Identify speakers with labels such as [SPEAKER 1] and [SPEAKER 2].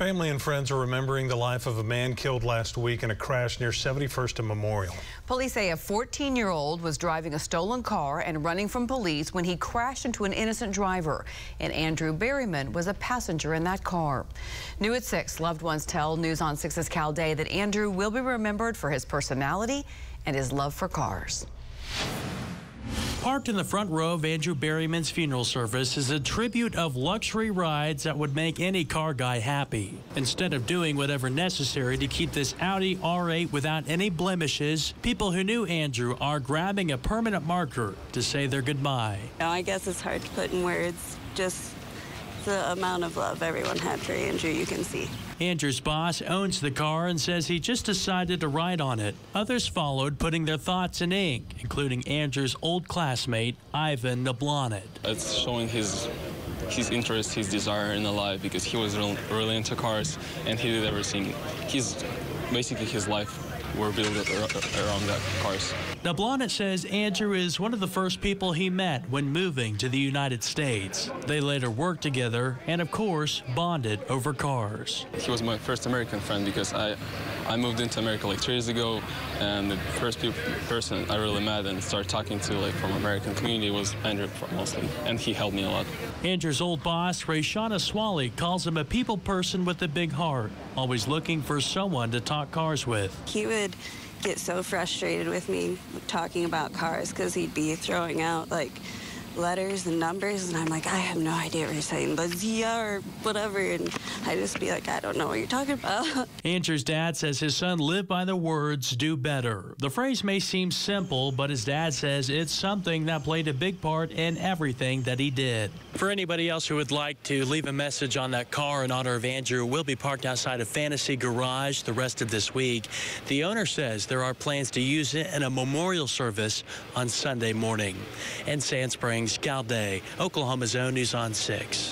[SPEAKER 1] Family and friends are remembering the life of a man killed last week in a crash near 71st and Memorial.
[SPEAKER 2] Police say a 14-year-old was driving a stolen car and running from police when he crashed into an innocent driver. And Andrew Berryman was a passenger in that car. New at 6, loved ones tell News on 6's Cal Day that Andrew will be remembered for his personality and his love for cars.
[SPEAKER 3] Parked in the front row of Andrew Berryman's funeral service is a tribute of luxury rides that would make any car guy happy. Instead of doing whatever necessary to keep this Audi R8 without any blemishes, people who knew Andrew are grabbing a permanent marker to say their goodbye.
[SPEAKER 4] I guess it's hard to put in words, just the amount of love everyone had for Andrew, you can see.
[SPEAKER 3] Andrew's boss owns the car and says he just decided to ride on it. Others followed, putting their thoughts in ink, including Andrew's old classmate, Ivan Nablonet.
[SPEAKER 5] It's showing his interest, his desire in the life, because he was really into cars and he did everything. Basically his life were built around that cars.
[SPEAKER 3] Nablonet says Andrew is one of the first people he met when moving to the United States. They later worked together and, of course, bonded over cars.
[SPEAKER 5] He was my first American friend because I moved into America like 3 years ago, and the first person I really met and started talking to from American community was Andrew mostly, and he helped me a lot.
[SPEAKER 3] Andrew's old boss, Rayshana Swally, calls him a people person with a big heart, always looking for someone to talk cars with.
[SPEAKER 4] He would get so frustrated with me talking about cars because he'd be throwing out letters and numbers, and I'm like, I have no idea what you're saying, but Zia or whatever, and I'd just be like, I don't know what you're talking about.
[SPEAKER 3] Andrew's dad says his son lived by the words, do better. The phrase may seem simple, but his dad says it's something that played a big part in everything that he did. For anybody else who would like to leave a message on that car in honor of Andrew, will be parked outside of Fantasy Garage the rest of this week. The owner says there are plans to use it in a memorial service on Sunday morning. In Sand Springs, Cal Day, Oklahoma's own News on 6.